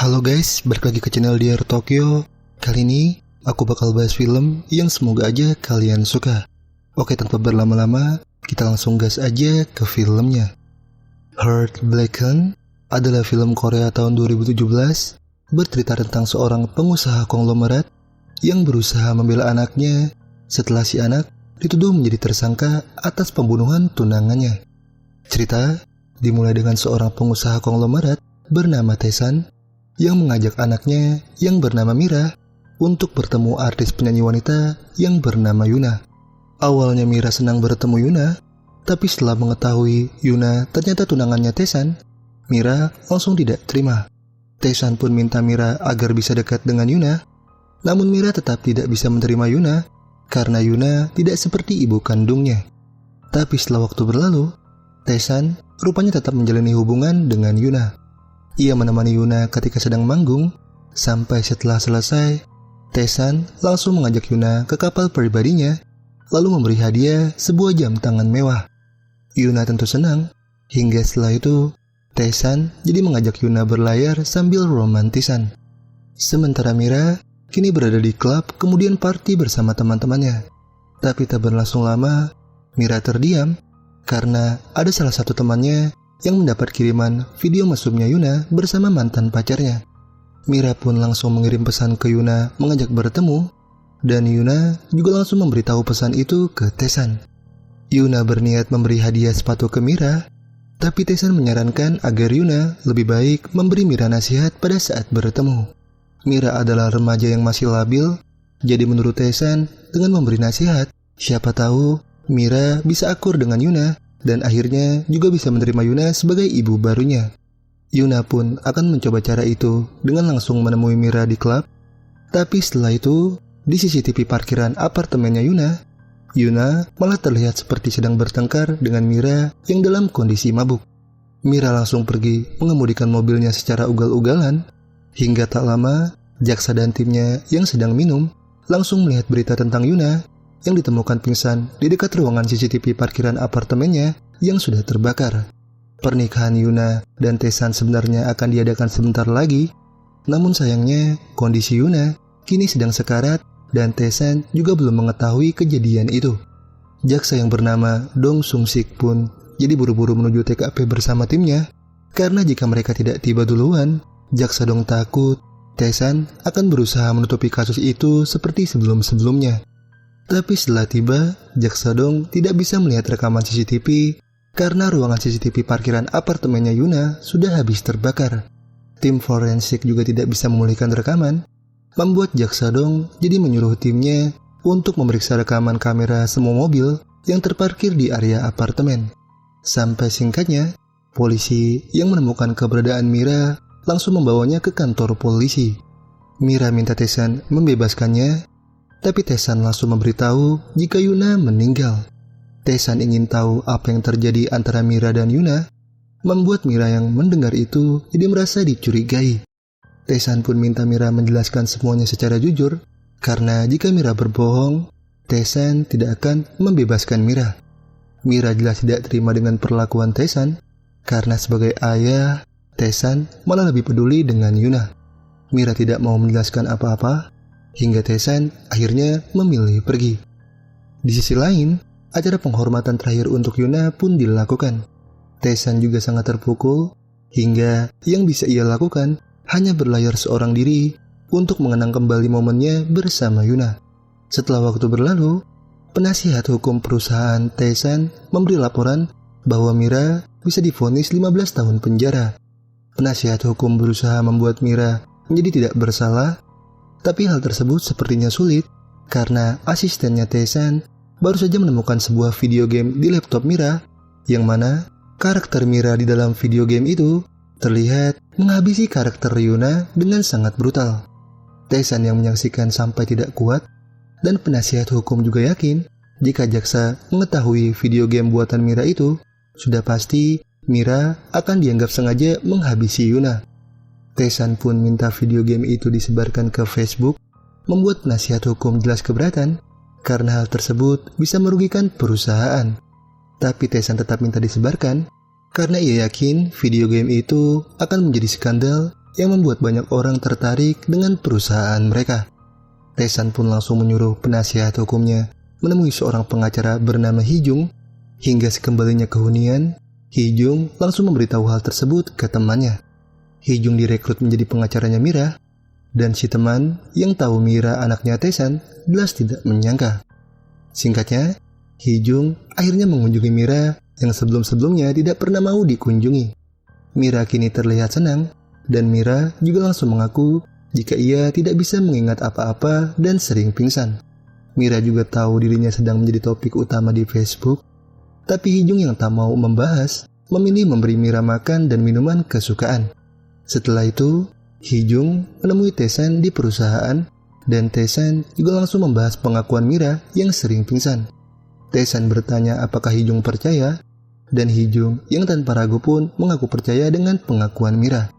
Halo guys, balik lagi ke channel Dear Tokyo. Kali ini aku bakal bahas film yang semoga aja kalian suka. Oke, tanpa berlama-lama, kita langsung gas aja ke filmnya. Heartbroken adalah film Korea tahun 2017 bercerita tentang seorang pengusaha konglomerat yang berusaha membela anaknya setelah si anak dituduh menjadi tersangka atas pembunuhan tunangannya. Cerita dimulai dengan seorang pengusaha konglomerat bernama Tae-san yang mengajak anaknya yang bernama Mira untuk bertemu artis penyanyi wanita yang bernama Yuna. Awalnya Mira senang bertemu Yuna, tapi setelah mengetahui Yuna ternyata tunangannya Tae-san, Mira langsung tidak terima. Tae-san pun minta Mira agar bisa dekat dengan Yuna, namun Mira tetap tidak bisa menerima Yuna karena Yuna tidak seperti ibu kandungnya. Tapi setelah waktu berlalu, Tae-san rupanya tetap menjalani hubungan dengan Yuna. Ia menemani Yuna ketika sedang manggung, sampai setelah selesai, Tae-san langsung mengajak Yuna ke kapal pribadinya, lalu memberi hadiah sebuah jam tangan mewah. Yuna tentu senang, hingga setelah itu, Tae-san jadi mengajak Yuna berlayar sambil romantisan. Sementara Mira kini berada di klub kemudian party bersama teman-temannya. Tapi tak berlangsung lama, Mira terdiam karena ada salah satu temannya yang mendapat kiriman video mesumnya Yuna bersama mantan pacarnya. Mira pun langsung mengirim pesan ke Yuna mengajak bertemu, dan Yuna juga langsung memberitahu pesan itu ke Tae-san. Yuna berniat memberi hadiah sepatu ke Mira, tapi Tae-san menyarankan agar Yuna lebih baik memberi Mira nasihat pada saat bertemu. Mira adalah remaja yang masih labil, jadi menurut Tae-san dengan memberi nasihat, siapa tahu Mira bisa akur dengan Yuna dan akhirnya juga bisa menerima Yuna sebagai ibu barunya. Yuna pun akan mencoba cara itu dengan langsung menemui Mira di klub. Tapi setelah itu, di CCTV parkiran apartemennya Yuna malah terlihat seperti sedang bertengkar dengan Mira yang dalam kondisi mabuk. Mira langsung pergi mengemudikan mobilnya secara ugal-ugalan, hingga tak lama jaksa dan timnya yang sedang minum langsung melihat berita tentang Yuna yang ditemukan pingsan di dekat ruangan CCTV parkiran apartemennya yang sudah terbakar. Pernikahan Yuna dan Tae-san sebenarnya akan diadakan sebentar lagi, namun sayangnya kondisi Yuna kini sedang sekarat dan Tae-san juga belum mengetahui kejadian itu. Jaksa yang bernama Dong Sung-sik pun jadi buru-buru menuju TKP bersama timnya, karena jika mereka tidak tiba duluan, jaksa Dong takut Tae-san akan berusaha menutupi kasus itu seperti sebelum-sebelumnya. Tapi setelah tiba, jaksa Dong tidak bisa melihat rekaman CCTV karena ruangan CCTV parkiran apartemennya Yuna sudah habis terbakar. Tim forensik juga tidak bisa memulihkan rekaman, membuat jaksa Dong jadi menyuruh timnya untuk memeriksa rekaman kamera semua mobil yang terparkir di area apartemen. Sampai singkatnya, polisi yang menemukan keberadaan Mira langsung membawanya ke kantor polisi. Mira minta Tae-san membebaskannya, tapi Tae-san langsung memberitahu jika Yuna meninggal. Tae-san ingin tahu apa yang terjadi antara Mira dan Yuna, membuat Mira yang mendengar itu jadi merasa dicurigai. Tae-san pun minta Mira menjelaskan semuanya secara jujur, karena jika Mira berbohong, Tae-san tidak akan membebaskan Mira. Mira jelas tidak terima dengan perlakuan Tae-san, karena sebagai ayah, Tae-san malah lebih peduli dengan Yuna. Mira tidak mau menjelaskan apa-apa, hingga Tae-san akhirnya memilih pergi. Di sisi lain, acara penghormatan terakhir untuk Yuna pun dilakukan. Tae-san juga sangat terpukul, hingga yang bisa ia lakukan hanya berlayar seorang diri untuk mengenang kembali momennya bersama Yuna. Setelah waktu berlalu, penasihat hukum perusahaan Tae-san memberi laporan bahwa Mira bisa divonis 15 tahun penjara. Penasihat hukum berusaha membuat Mira menjadi tidak bersalah, tapi hal tersebut sepertinya sulit karena asistennya Tae-san baru saja menemukan sebuah video game di laptop Mira, yang mana karakter Mira di dalam video game itu terlihat menghabisi karakter Yuna dengan sangat brutal. Tae-san yang menyaksikan sampai tidak kuat, dan penasihat hukum juga yakin jika jaksa mengetahui video game buatan Mira itu, sudah pasti Mira akan dianggap sengaja menghabisi Yuna. Tae-san pun minta video game itu disebarkan ke Facebook, membuat penasihat hukum jelas keberatan karena hal tersebut bisa merugikan perusahaan. Tapi Tae-san tetap minta disebarkan karena ia yakin video game itu akan menjadi skandal yang membuat banyak orang tertarik dengan perusahaan mereka. Tae-san pun langsung menyuruh penasihat hukumnya menemui seorang pengacara bernama Hee-jung. Hingga sekembalinya ke hunian, Hee-jung langsung memberitahu hal tersebut ke temannya. Hee-jung direkrut menjadi pengacaranya Mira, dan si teman yang tahu Mira anaknya Tae-san jelas tidak menyangka. Singkatnya, Hee-jung akhirnya mengunjungi Mira yang sebelum-sebelumnya tidak pernah mau dikunjungi. Mira kini terlihat senang, dan Mira juga langsung mengaku jika ia tidak bisa mengingat apa-apa dan sering pingsan. Mira juga tahu dirinya sedang menjadi topik utama di Facebook, tapi Hee-jung yang tak mau membahas memilih memberi Mira makan dan minuman kesukaan. Setelah itu, Hee-jung menemui Tae-san di perusahaan, dan Tae-san juga langsung membahas pengakuan Mira yang sering pingsan. Tae-san bertanya apakah Hee-jung percaya, dan Hee-jung yang tanpa ragu pun mengaku percaya dengan pengakuan Mira.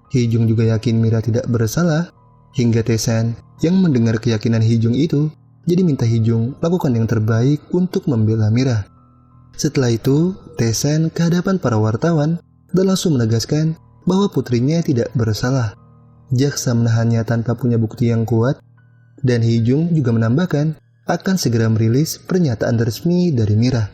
Hee-jung juga yakin Mira tidak bersalah, hingga Tae-san yang mendengar keyakinan Hee-jung itu jadi minta Hee-jung lakukan yang terbaik untuk membela Mira. Setelah itu, Tae-san ke hadapan para wartawan dan langsung menegaskan bahwa putrinya tidak bersalah. Jaksa menahannya tanpa punya bukti yang kuat, dan Hee-jung juga menambahkan akan segera merilis pernyataan resmi dari Mira.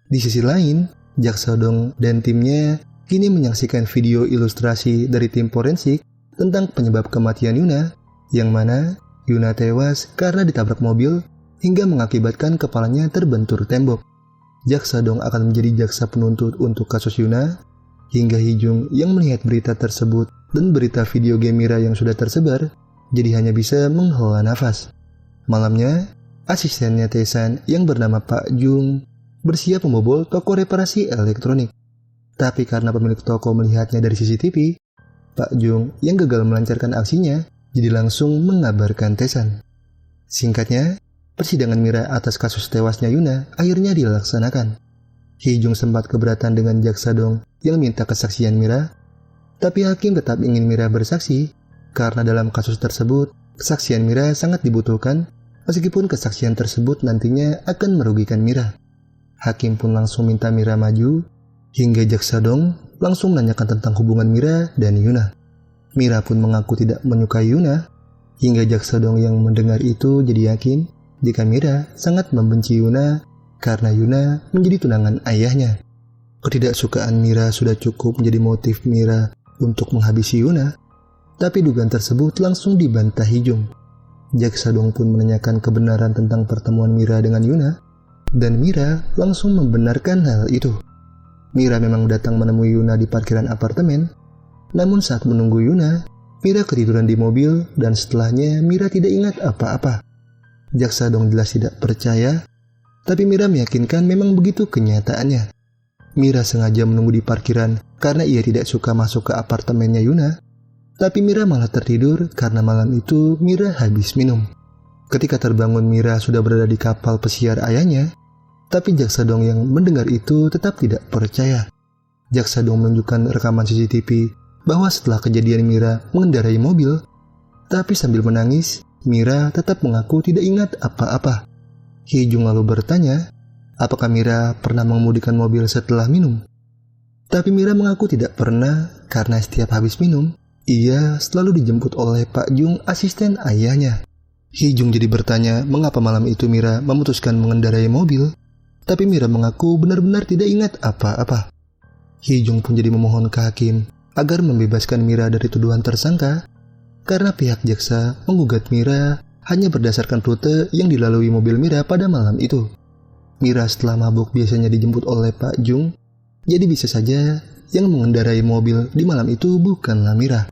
Di sisi lain, Jaksa Dong dan timnya kini menyaksikan video ilustrasi dari tim forensik tentang penyebab kematian Yuna, yang mana Yuna tewas karena ditabrak mobil hingga mengakibatkan kepalanya terbentur tembok. Jaksa Dong akan menjadi jaksa penuntut untuk kasus Yuna, hingga Hee-jung yang melihat berita tersebut dan berita video game Mira yang sudah tersebar, jadi hanya bisa menghela nafas. Malamnya, asistennya Tae-san yang bernama Pak Jung bersiap membobol toko reparasi elektronik. Tapi karena pemilik toko melihatnya dari CCTV, Pak Jung yang gagal melancarkan aksinya jadi langsung mengabarkan Tae-san. Singkatnya, persidangan Mira atas kasus tewasnya Yuna akhirnya dilaksanakan. Hee-jung sempat keberatan dengan Jaksa Dong yang minta kesaksian Mira, tapi hakim tetap ingin Mira bersaksi karena dalam kasus tersebut kesaksian Mira sangat dibutuhkan, meskipun kesaksian tersebut nantinya akan merugikan Mira. Hakim pun langsung minta Mira maju, hingga Jaksa Dong langsung menanyakan tentang hubungan Mira dan Yuna. Mira pun mengaku tidak menyukai Yuna, hingga Jaksa Dong yang mendengar itu jadi yakin jika Mira sangat membenci Yuna karena Yuna menjadi tunangan ayahnya. Ketidaksukaan Mira sudah cukup menjadi motif Mira untuk menghabisi Yuna, tapi dugaan tersebut langsung dibantah Hee-jung. Jaksa Dong pun menanyakan kebenaran tentang pertemuan Mira dengan Yuna, dan Mira langsung membenarkan hal itu. Mira memang datang menemui Yuna di parkiran apartemen, namun saat menunggu Yuna, Mira ketiduran di mobil dan setelahnya Mira tidak ingat apa-apa. Jaksa Dong jelas tidak percaya, tapi Mira meyakinkan memang begitu kenyataannya. Mira sengaja menunggu di parkiran karena ia tidak suka masuk ke apartemennya Yuna, tapi Mira malah tertidur karena malam itu Mira habis minum. Ketika terbangun, Mira sudah berada di kapal pesiar ayahnya, tapi Jaksa Dong yang mendengar itu tetap tidak percaya. Jaksa Dong menunjukkan rekaman CCTV bahwa setelah kejadian Mira mengendarai mobil, tapi sambil menangis, Mira tetap mengaku tidak ingat apa-apa. Hee-jung lalu bertanya, apakah Mira pernah mengemudikan mobil setelah minum? Tapi Mira mengaku tidak pernah karena setiap habis minum, ia selalu dijemput oleh Pak Jung, asisten ayahnya. Hee-jung jadi bertanya mengapa malam itu Mira memutuskan mengendarai mobil, tapi Mira mengaku benar-benar tidak ingat apa-apa. Hee-jung pun jadi memohon ke hakim agar membebaskan Mira dari tuduhan tersangka, karena pihak jaksa menggugat Mira hanya berdasarkan rute yang dilalui mobil Mira pada malam itu. Mira setelah mabuk biasanya dijemput oleh Pak Jung, jadi bisa saja yang mengendarai mobil di malam itu bukanlah Mira.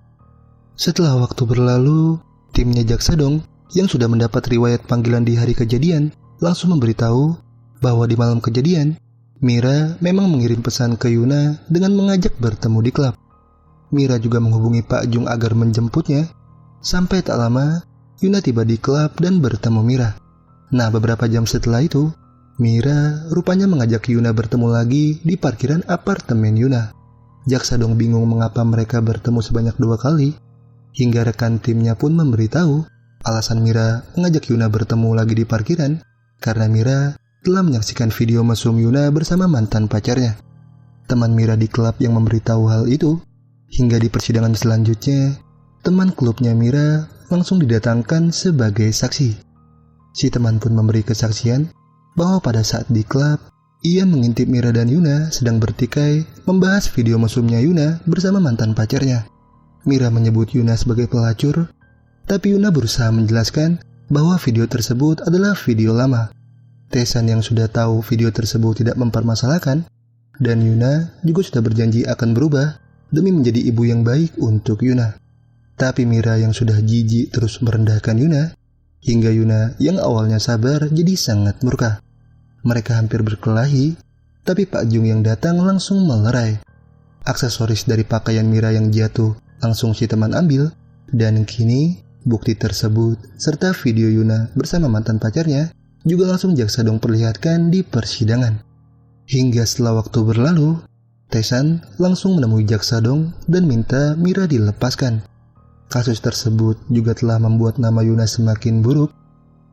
Setelah waktu berlalu, timnya Jaksa Dong yang sudah mendapat riwayat panggilan di hari kejadian langsung memberitahu bahwa di malam kejadian, Mira memang mengirim pesan ke Yuna dengan mengajak bertemu di klub. Mira juga menghubungi Pak Jung agar menjemputnya. Sampai tak lama, Yuna tiba di klub dan bertemu Mira. Nah, beberapa jam setelah itu, Mira rupanya mengajak Yuna bertemu lagi di parkiran apartemen Yuna. Jaksa Dong bingung mengapa mereka bertemu sebanyak 2 kali, hingga rekan timnya pun memberitahu alasan Mira mengajak Yuna bertemu lagi di parkiran karena Mira telah menyaksikan video mesum Yuna bersama mantan pacarnya. Teman Mira di klub yang memberitahu hal itu, Hingga di persidangan selanjutnya, teman klubnya Mira langsung didatangkan sebagai saksi. Si teman pun memberi kesaksian bahwa pada saat di klub, ia mengintip Mira dan Yuna sedang bertikai membahas video mesumnya Yuna bersama mantan pacarnya. Mira menyebut Yuna sebagai pelacur, tapi Yuna berusaha menjelaskan bahwa video tersebut adalah video lama. Taesan yang sudah tahu video tersebut tidak mempermasalahkan, dan Yuna juga sudah berjanji akan berubah demi menjadi ibu yang baik untuk Yuna. Tapi Mira yang sudah jijik terus merendahkan Yuna, hingga Yuna yang awalnya sabar jadi sangat murka. Mereka hampir berkelahi, tapi Pak Jung yang datang langsung melerai. Aksesoris dari pakaian Mira yang jatuh langsung si teman ambil, dan kini bukti tersebut serta video Yuna bersama mantan pacarnya juga langsung jaksa dong perlihatkan di persidangan. Hingga setelah waktu berlalu, Taesan langsung menemui jaksa dong dan minta Mira dilepaskan. Kasus tersebut juga telah membuat nama Yuna semakin buruk.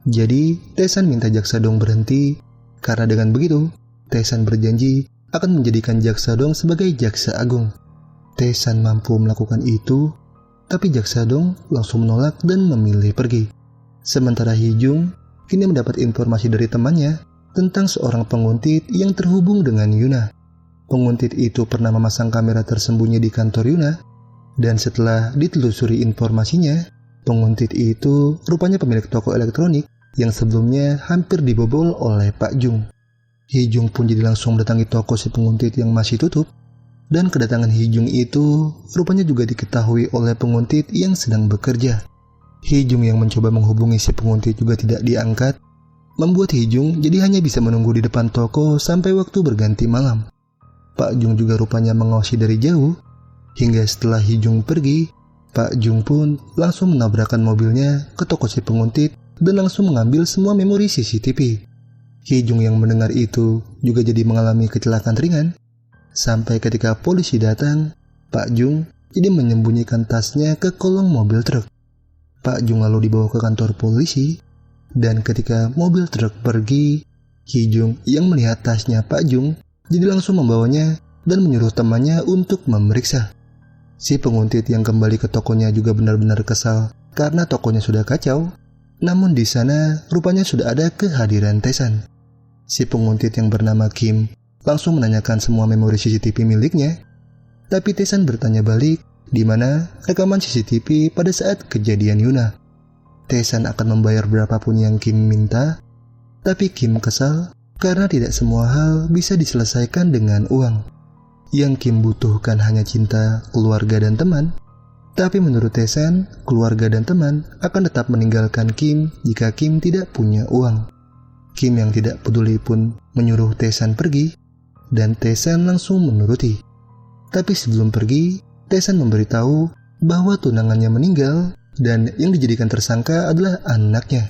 Jadi Taesan minta jaksa dong berhenti, karena dengan begitu Taesan berjanji akan menjadikan jaksa dong sebagai jaksa agung. Taesan mampu melakukan itu, tapi jaksa dong langsung menolak dan memilih pergi. Sementara Hee-jung kini mendapat informasi dari temannya tentang seorang penguntit yang terhubung dengan Yuna. Penguntit itu pernah memasang kamera tersembunyi di kantor Yuna, dan setelah ditelusuri informasinya, penguntit itu rupanya pemilik toko elektronik yang sebelumnya hampir dibobol oleh Pak Jung. Hee-jung pun jadi langsung mendatangi toko si penguntit yang masih tutup, dan kedatangan Hee-jung itu rupanya juga diketahui oleh penguntit yang sedang bekerja. Hee-jung yang mencoba menghubungi si penguntit juga tidak diangkat, membuat Hee-jung jadi hanya bisa menunggu di depan toko sampai waktu berganti malam. Pak Jung juga rupanya mengawasi dari jauh, hingga setelah Hee-jung pergi, Pak Jung pun langsung menabrakkan mobilnya ke toko si penguntit dan langsung mengambil semua memori CCTV. Hee-jung yang mendengar itu juga jadi mengalami kecelakaan ringan, sampai ketika polisi datang, Pak Jung jadi menyembunyikan tasnya ke kolong mobil truk. Pak Jung lalu dibawa ke kantor polisi, dan ketika mobil truk pergi, Hee-jung yang melihat tasnya Pak Jung jadi langsung membawanya dan menyuruh temannya untuk memeriksa. Si penguntit yang kembali ke tokonya juga benar-benar kesal karena tokonya sudah kacau, namun di sana rupanya sudah ada kehadiran Taesan. Si penguntit yang bernama Kim langsung menanyakan semua memori CCTV miliknya, tapi Taesan bertanya balik di mana rekaman CCTV pada saat kejadian Yuna. Taesan akan membayar berapapun yang Kim minta, tapi Kim kesal karena tidak semua hal bisa diselesaikan dengan uang. Yang Kim butuhkan hanya cinta, keluarga, dan teman. Tapi menurut Taesan, keluarga dan teman akan tetap meninggalkan Kim jika Kim tidak punya uang. Kim yang tidak peduli pun menyuruh Taesan pergi, dan Taesan langsung menuruti. Tapi sebelum pergi, Taesan memberitahu bahwa tunangannya meninggal dan yang dijadikan tersangka adalah anaknya.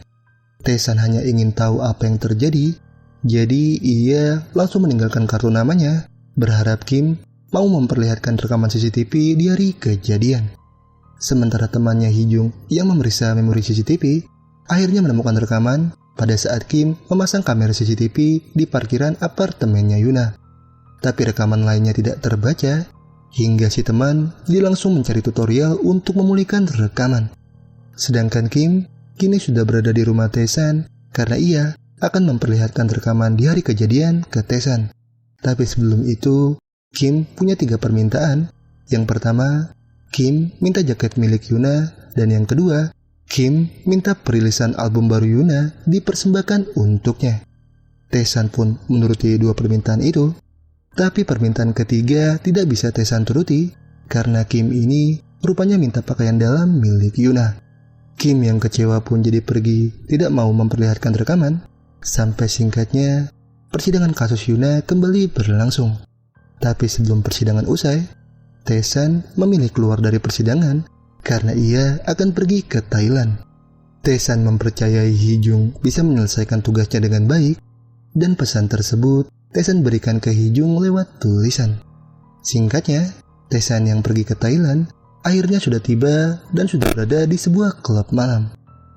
Taesan hanya ingin tahu apa yang terjadi, jadi ia langsung meninggalkan kartu namanya, berharap Kim mau memperlihatkan rekaman CCTV di hari kejadian. Sementara temannya Hee-jung yang memeriksa memori CCTV akhirnya menemukan rekaman pada saat Kim memasang kamera CCTV di parkiran apartemennya Yuna. Tapi rekaman lainnya tidak terbaca, hingga si teman dia langsung mencari tutorial untuk memulihkan rekaman. Sedangkan Kim kini sudah berada di rumah Taesan karena ia akan memperlihatkan rekaman di hari kejadian ke Taesan. Tapi sebelum itu, Kim punya 3 permintaan. Yang pertama, Kim minta jaket milik Yuna, dan yang kedua, Kim minta perilisan album baru Yuna dipersembahkan untuknya. Taesan pun menuruti 2 permintaan itu. Tapi permintaan ketiga tidak bisa Taesan turuti karena Kim ini rupanya minta pakaian dalam milik Yuna. Kim yang kecewa pun jadi pergi, tidak mau memperlihatkan rekaman. Sampai singkatnya, persidangan kasus Yuna kembali berlangsung. Tapi sebelum persidangan usai, Taesan memilih keluar dari persidangan karena ia akan pergi ke Thailand. Taesan mempercayai Hee-jung bisa menyelesaikan tugasnya dengan baik, dan pesan tersebut Taesan berikan ke Hee-jung lewat tulisan. Singkatnya, Taesan yang pergi ke Thailand akhirnya sudah tiba dan sudah berada di sebuah klub malam.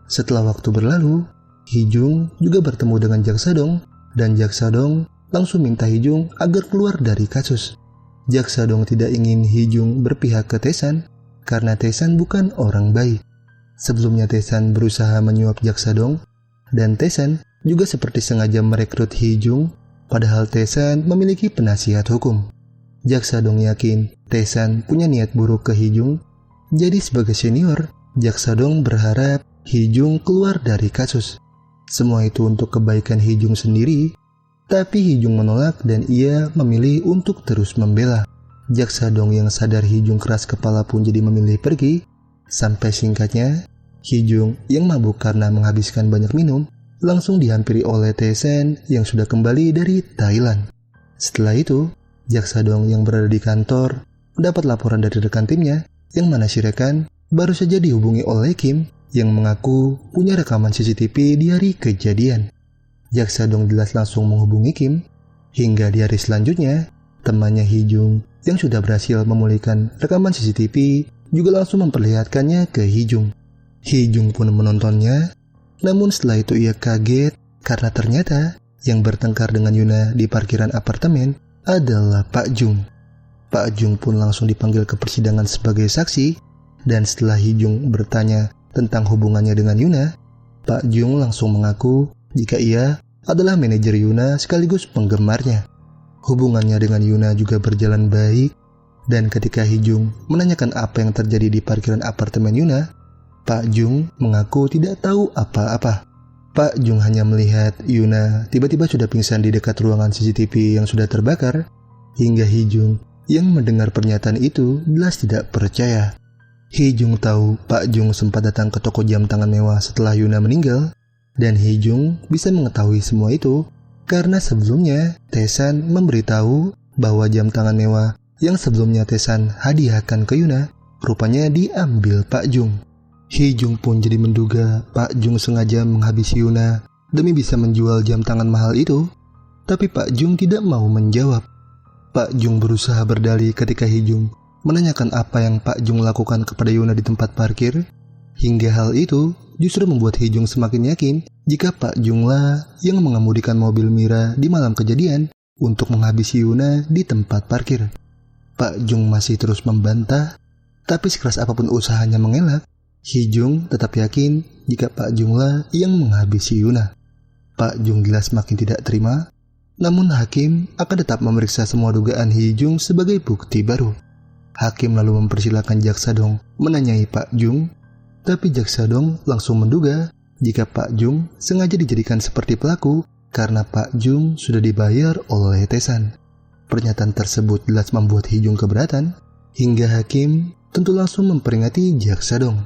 Setelah waktu berlalu, Hee-jung juga bertemu dengan jaksa dong, dan jaksa dong langsung minta Hee-jung agar keluar dari kasus. Jaksa Dong tidak ingin Hee-jung berpihak ke Tae-san karena Tae-san bukan orang baik. Sebelumnya Tae-san berusaha menyuap Jaksa Dong, dan Tae-san juga seperti sengaja merekrut Hee-jung, padahal Tae-san memiliki penasihat hukum. Jaksa Dong yakin Tae-san punya niat buruk ke Hee-jung, jadi sebagai senior, Jaksa Dong berharap Hee-jung keluar dari kasus. Semua itu untuk kebaikan Hee-jung sendiri, tapi Hee-jung menolak dan ia memilih untuk terus membela. Jaksa Dong yang sadar Hee-jung keras kepala pun jadi memilih pergi. Sampai singkatnya, Hee-jung yang mabuk karena menghabiskan banyak minum langsung dihampiri oleh Tae-san yang sudah kembali dari Thailand. Setelah itu, Jaksa Dong yang berada di kantor mendapat laporan dari rekan timnya yang mana si rekan baru saja dihubungi oleh Kim yang mengaku punya rekaman CCTV di hari kejadian. Jaksa Dong jelas langsung menghubungi Kim. Hingga di hari selanjutnya, temannya Hee-jung yang sudah berhasil memulihkan rekaman CCTV juga langsung memperlihatkannya ke Hee-jung. Hee-jung pun menontonnya, namun setelah itu ia kaget karena ternyata yang bertengkar dengan Yuna di parkiran apartemen adalah Pak Jung. Pak Jung pun langsung dipanggil ke persidangan sebagai saksi, dan setelah Hee-jung bertanya tentang hubungannya dengan Yuna, Pak Jung langsung mengaku jika ia adalah manajer Yuna sekaligus penggemarnya. Hubungannya dengan Yuna juga berjalan baik, dan ketika Hee-jung menanyakan apa yang terjadi di parkiran apartemen Yuna, Pak Jung mengaku tidak tahu apa-apa. Pak Jung hanya melihat Yuna tiba-tiba sudah pingsan di dekat ruangan CCTV yang sudah terbakar, hingga Hee-jung yang mendengar pernyataan itu jelas tidak percaya. Hee-jung tahu Pak Jung sempat datang ke toko jam tangan mewah setelah Yuna meninggal, dan Hee-jung bisa mengetahui semua itu karena sebelumnya Tae-san memberitahu bahwa jam tangan mewah yang sebelumnya Tae-san hadiahkan ke Yuna rupanya diambil Pak Jung. Hee-jung pun jadi menduga Pak Jung sengaja menghabisi Yuna demi bisa menjual jam tangan mahal itu, tapi Pak Jung tidak mau menjawab. Pak Jung berusaha berdalih ketika Hee-jung menanyakan apa yang Pak Jung lakukan kepada Yuna di tempat parkir, hingga hal itu justru membuat Hee-jung semakin yakin jika Pak Jung lah yang mengemudikan mobil Mira di malam kejadian untuk menghabisi Yuna di tempat parkir. Pak Jung masih terus membantah, tapi sekeras apapun usahanya mengelak, Hee-jung tetap yakin jika Pak Jung lah yang menghabisi Yuna. Pak Jung jelas makin tidak terima, namun hakim akan tetap memeriksa semua dugaan Hee-jung sebagai bukti baru. Hakim lalu mempersilahkan Jaksa Dong menanyai Pak Jung, tapi Jaksa Dong langsung menduga jika Pak Jung sengaja dijadikan seperti pelaku karena Pak Jung sudah dibayar oleh Tae-san. Pernyataan tersebut jelas membuat Hee-jung keberatan, hingga hakim tentu langsung memperingati Jaksa Dong.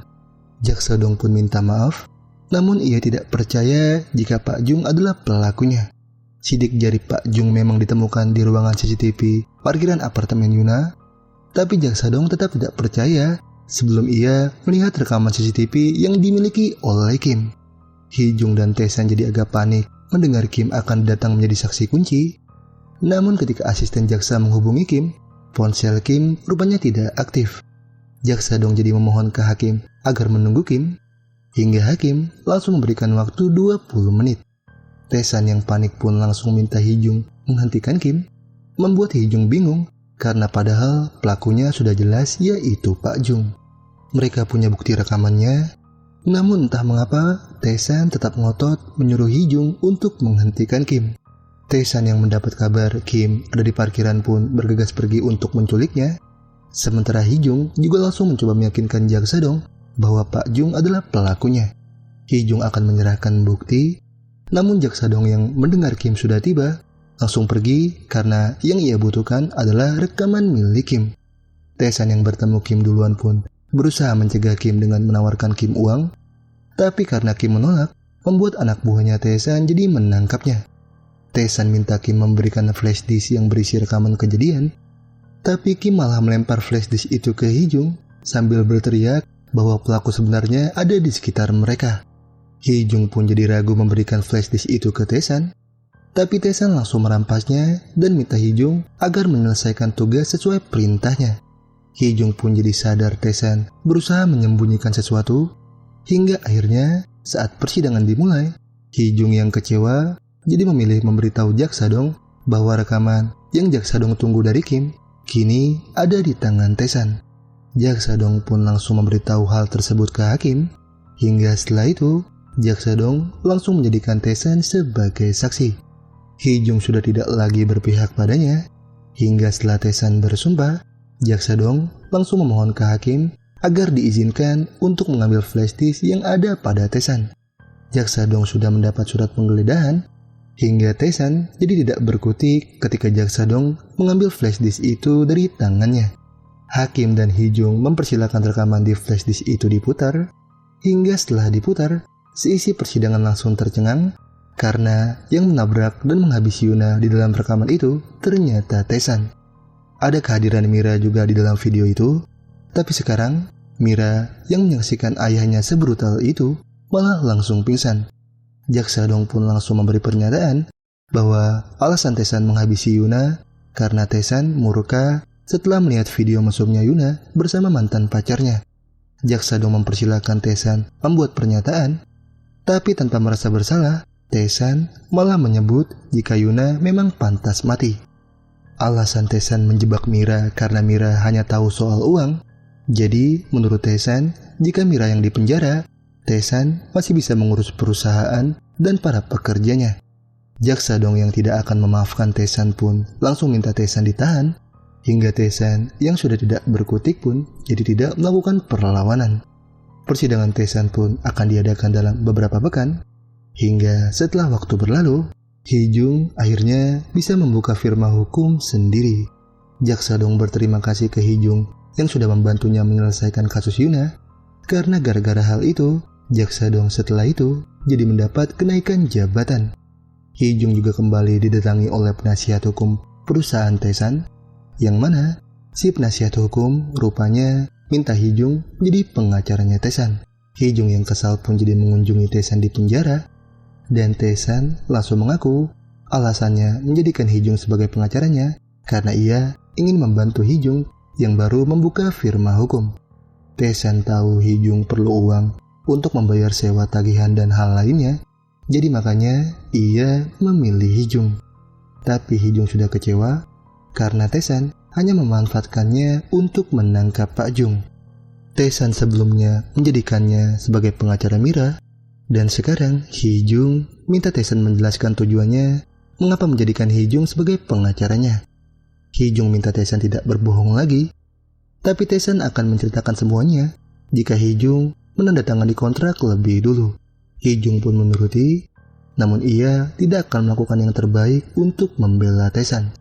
Jaksa Dong pun minta maaf, namun ia tidak percaya jika Pak Jung adalah pelakunya. Sidik jari Pak Jung memang ditemukan di ruangan CCTV parkiran apartemen Yuna, tapi Jaksa Dong tetap tidak percaya sebelum ia melihat rekaman CCTV yang dimiliki oleh Kim. Hee-jung dan Tae-san jadi agak panik mendengar Kim akan datang menjadi saksi kunci. Namun ketika asisten jaksa menghubungi Kim, ponsel Kim rupanya tidak aktif. Jaksa Dong jadi memohon ke hakim agar menunggu Kim, hingga hakim langsung memberikan waktu 20 menit. Tae-san yang panik pun langsung minta Hee-jung menghentikan Kim, membuat Hee-jung bingung karena padahal pelakunya sudah jelas yaitu Pak Jung. Mereka punya bukti rekamannya, namun entah mengapa Tae-san tetap ngotot menyuruh Hee-jung untuk menghentikan Kim. Tae-san yang mendapat kabar Kim ada di parkiran pun bergegas pergi untuk menculiknya. Sementara Hee-jung juga langsung mencoba meyakinkan Jaksa Dong bahwa Pak Jung adalah pelakunya. Hee-jung akan menyerahkan bukti, namun Jaksa Dong yang mendengar Kim sudah tiba langsung pergi karena yang ia butuhkan adalah rekaman milik Kim. Tae-san yang bertemu Kim duluan pun berusaha mencegah Kim dengan menawarkan Kim uang, tapi karena Kim menolak, membuat anak buahnya Tae-san jadi menangkapnya. Tae-san minta Kim memberikan flash disk yang berisi rekaman kejadian, tapi Kim malah melempar flash disk itu ke Hee-jung sambil berteriak bahwa pelaku sebenarnya ada di sekitar mereka. Hee-jung pun jadi ragu memberikan flash disk itu ke Tae-san, tapi Tae-san langsung merampasnya dan minta Hee-jung agar menyelesaikan tugas sesuai perintahnya. Hee-jung pun jadi sadar Tae-san berusaha menyembunyikan sesuatu, hingga akhirnya saat persidangan dimulai, Hee-jung yang kecewa jadi memilih memberitahu Jaksa Dong bahwa rekaman yang Jaksa Dong tunggu dari Kim kini ada di tangan Tae-san. Jaksa Dong pun langsung memberitahu hal tersebut ke hakim. Hingga setelah itu, Jaksa Dong langsung menjadikan Tae-san sebagai saksi. Hee-jung sudah tidak lagi berpihak padanya. Hingga setelah Tae-san bersumpah, Jaksa Dong langsung memohon ke hakim agar diizinkan untuk mengambil flash disk yang ada pada Tae-san. Jaksa Dong sudah mendapat surat penggeledahan, hingga Tae-san jadi tidak berkutik ketika Jaksa Dong mengambil flash disk itu dari tangannya. Hakim dan Hee-jung mempersilahkan rekaman di flash disk itu diputar, hingga setelah diputar, seisi persidangan langsung tercengang karena yang menabrak dan menghabisi Yuna di dalam rekaman itu ternyata Tae-san. Ada kehadiran Mira juga di dalam video itu, tapi sekarang Mira yang menyaksikan ayahnya sebrutal itu malah langsung pingsan. Jaksa Dong pun langsung memberi pernyataan bahwa alasan Tae-san menghabisi Yuna karena Tae-san murka setelah melihat video mesumnya Yuna bersama mantan pacarnya. Jaksa Dong mempersilahkan Tae-san membuat pernyataan, tapi tanpa merasa bersalah, Tae-san malah menyebut jika Yuna memang pantas mati. Alasan Tae-san menjebak Mira karena Mira hanya tahu soal uang. Jadi, menurut Tae-san, jika Mira yang dipenjara, Tae-san masih bisa mengurus perusahaan dan para pekerjanya. Jaksa Dong yang tidak akan memaafkan Tae-san pun langsung minta Tae-san ditahan, hingga Tae-san yang sudah tidak berkutik pun jadi tidak melakukan perlawanan. Persidangan Tae-san pun akan diadakan dalam beberapa pekan, hingga setelah waktu berlalu, Hee-jung akhirnya bisa membuka firma hukum sendiri. Jaksa Dong berterima kasih ke Hee-jung yang sudah membantunya menyelesaikan kasus Yuna, karena gara-gara hal itu, Jaksa Dong setelah itu jadi mendapat kenaikan jabatan. Hee-jung juga kembali didatangi oleh penasihat hukum perusahaan Tae-san, yang mana si penasihat hukum rupanya minta Hee-jung menjadi pengacaranya Tae-san. Hee-jung yang kesal pun jadi mengunjungi Tae-san di penjara, dan Tae-san langsung mengaku alasannya menjadikan Hee-jung sebagai pengacaranya karena ia ingin membantu Hee-jung yang baru membuka firma hukum. Tae-san tahu Hee-jung perlu uang untuk membayar sewa tagihan dan hal lainnya, jadi makanya ia memilih Hee-jung. Tapi Hee-jung sudah kecewa karena Tae-san hanya memanfaatkannya untuk menangkap Pak Jung. Tae-san sebelumnya menjadikannya sebagai pengacara Mira, dan sekarang Hee-jung minta Tae-san menjelaskan tujuannya mengapa menjadikan Hee-jung sebagai pengacaranya. Hee-jung minta Tae-san tidak berbohong lagi, tapi Tae-san akan menceritakan semuanya jika Hee-jung menandatangani kontrak lebih dulu. Hee-jung pun menuruti, namun ia tidak akan melakukan yang terbaik untuk membela Tae-san.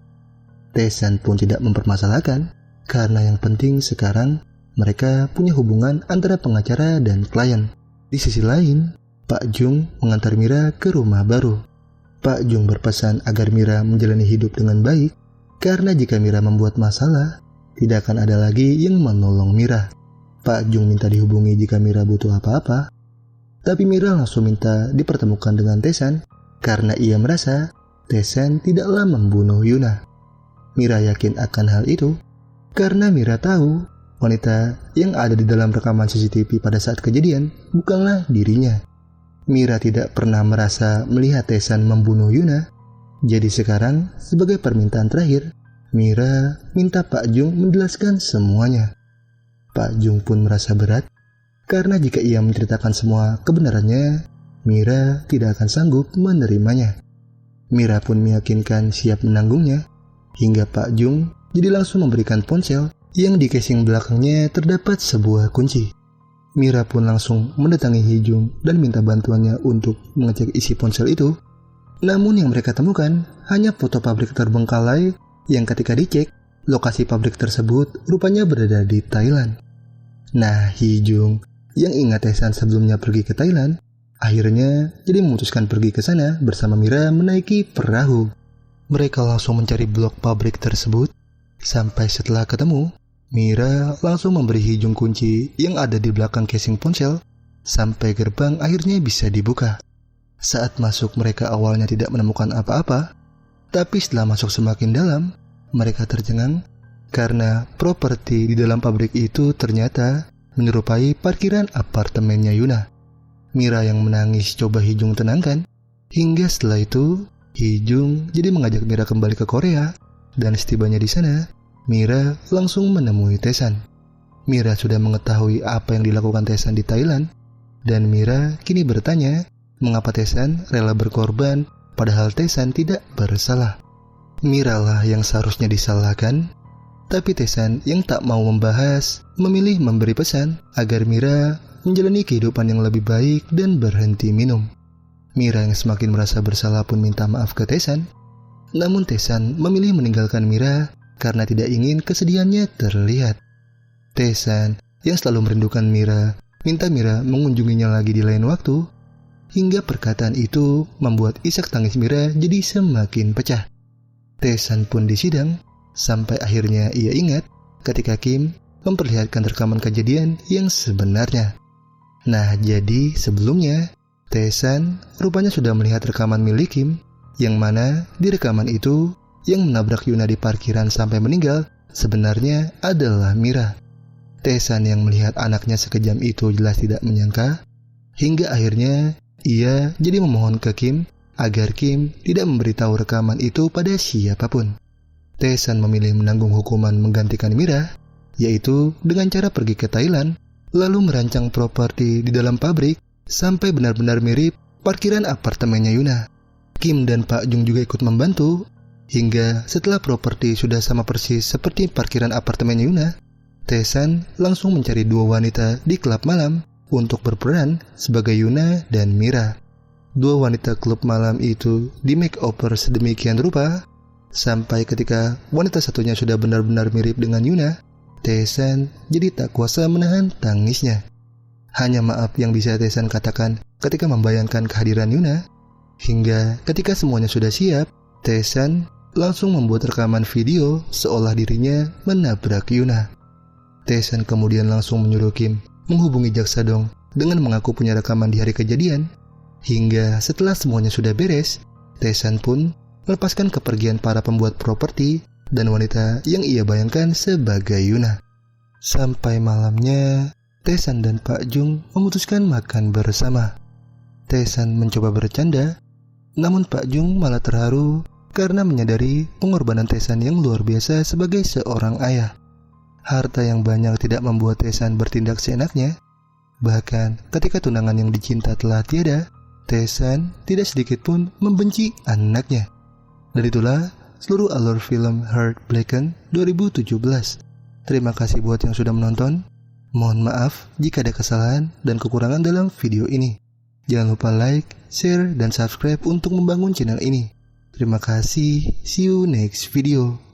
Tae-san pun tidak mempermasalahkan, karena yang penting sekarang mereka punya hubungan antara pengacara dan klien. Di sisi lain, Pak Jung mengantar Mira ke rumah baru. Pak Jung berpesan agar Mira menjalani hidup dengan baik, karena jika Mira membuat masalah, tidak akan ada lagi yang menolong Mira. Pak Jung minta dihubungi jika Mira butuh apa-apa, tapi Mira langsung minta dipertemukan dengan Tae-san karena ia merasa Tae-san tidaklah membunuh Yuna. Mira yakin akan hal itu karena Mira tahu wanita yang ada di dalam rekaman CCTV pada saat kejadian bukanlah dirinya. Mira tidak pernah merasa melihat Tae-san membunuh Yuna, jadi sekarang sebagai permintaan terakhir, Mira minta Pak Jung menjelaskan semuanya. Pak Jung pun merasa berat, karena jika ia menceritakan semua kebenarannya, Mira tidak akan sanggup menerimanya. Mira pun meyakinkan siap menanggungnya, hingga Pak Jung jadi langsung memberikan ponsel yang di casing belakangnya terdapat sebuah kunci. Mira pun langsung mendatangi Hee-jung dan minta bantuannya untuk mengecek isi ponsel itu. Namun yang mereka temukan hanya foto pabrik terbengkalai yang ketika dicek, lokasi pabrik tersebut rupanya berada di Thailand. Nah, Hee-jung yang ingat Tae-san sebelumnya pergi ke Thailand, akhirnya jadi memutuskan pergi ke sana bersama Mira menaiki perahu. Mereka langsung mencari blok pabrik tersebut. Sampai setelah ketemu, Mira langsung memberi Hee-jung kunci yang ada di belakang casing ponsel sampai gerbang akhirnya bisa dibuka. Saat masuk mereka awalnya tidak menemukan apa-apa, tapi setelah masuk semakin dalam, mereka tercengang karena properti di dalam pabrik itu ternyata menyerupai parkiran apartemennya Yuna. Mira yang menangis coba Hee-jung tenangkan, hingga setelah itu Hee-jung jadi mengajak Mira kembali ke Korea, dan setibanya di sana, Mira langsung menemui Tae-san. Mira sudah mengetahui apa yang dilakukan Tae-san di Thailand, dan Mira kini bertanya mengapa Tae-san rela berkorban padahal Tae-san tidak bersalah. Mira lah yang seharusnya disalahkan, tapi Tae-san yang tak mau membahas memilih memberi pesan agar Mira menjalani kehidupan yang lebih baik dan berhenti minum. Mira yang semakin merasa bersalah pun minta maaf ke Tae-san, namun Tae-san memilih meninggalkan Mira karena tidak ingin kesedihannya terlihat. Tae-san yang selalu merindukan Mira minta Mira mengunjunginya lagi di lain waktu, hingga perkataan itu membuat isak tangis Mira jadi semakin pecah. Tae-san pun disidang sampai akhirnya ia ingat ketika Kim memperlihatkan rekaman kejadian yang sebenarnya. Nah, jadi sebelumnya Tae-san rupanya sudah melihat rekaman milik Kim, yang mana di rekaman itu yang menabrak Yuna di parkiran sampai meninggal sebenarnya adalah Mira. Tae-san yang melihat anaknya sekejam itu jelas tidak menyangka, hingga akhirnya ia jadi memohon ke Kim agar Kim tidak memberitahu rekaman itu pada siapapun. Tae-san memilih menanggung hukuman menggantikan Mira, yaitu dengan cara pergi ke Thailand, lalu merancang properti di dalam pabrik sampai benar-benar mirip parkiran apartemennya Yuna. Kim dan Pak Jung juga ikut membantu, hingga setelah properti sudah sama persis seperti parkiran apartemennya Yuna, Tae-san langsung mencari dua wanita di klub malam untuk berperan sebagai Yuna dan Mira. Dua wanita klub malam itu di makeover sedemikian rupa, sampai ketika wanita satunya sudah benar-benar mirip dengan Yuna, Tae-san jadi tak kuasa menahan tangisnya. Hanya maaf yang bisa Tae-san katakan ketika membayangkan kehadiran Yuna, hingga ketika semuanya sudah siap, Tae-san langsung membuat rekaman video seolah dirinya menabrak Yuna. Tae-san kemudian langsung menyuruh Kim menghubungi Jaksa Dong dengan mengaku punya rekaman di hari kejadian, hingga setelah semuanya sudah beres, Tae-san pun melepaskan kepergian para pembuat properti dan wanita yang ia bayangkan sebagai Yuna. Sampai malamnya, Tae-san dan Pak Jung memutuskan makan bersama. Tae-san mencoba bercanda, namun Pak Jung malah terharu karena menyadari pengorbanan Tae-san yang luar biasa sebagai seorang ayah. Harta yang banyak tidak membuat Tae-san bertindak seenaknya. Bahkan ketika tunangan yang dicinta telah tiada, Tae-san tidak sedikit pun membenci anaknya. Dan itulah seluruh alur film Heartbroken 2017. Terima kasih buat yang sudah menonton. Mohon maaf jika ada kesalahan dan kekurangan dalam video ini. Jangan lupa like, share, dan subscribe untuk membangun channel ini. Terima kasih. See you next video.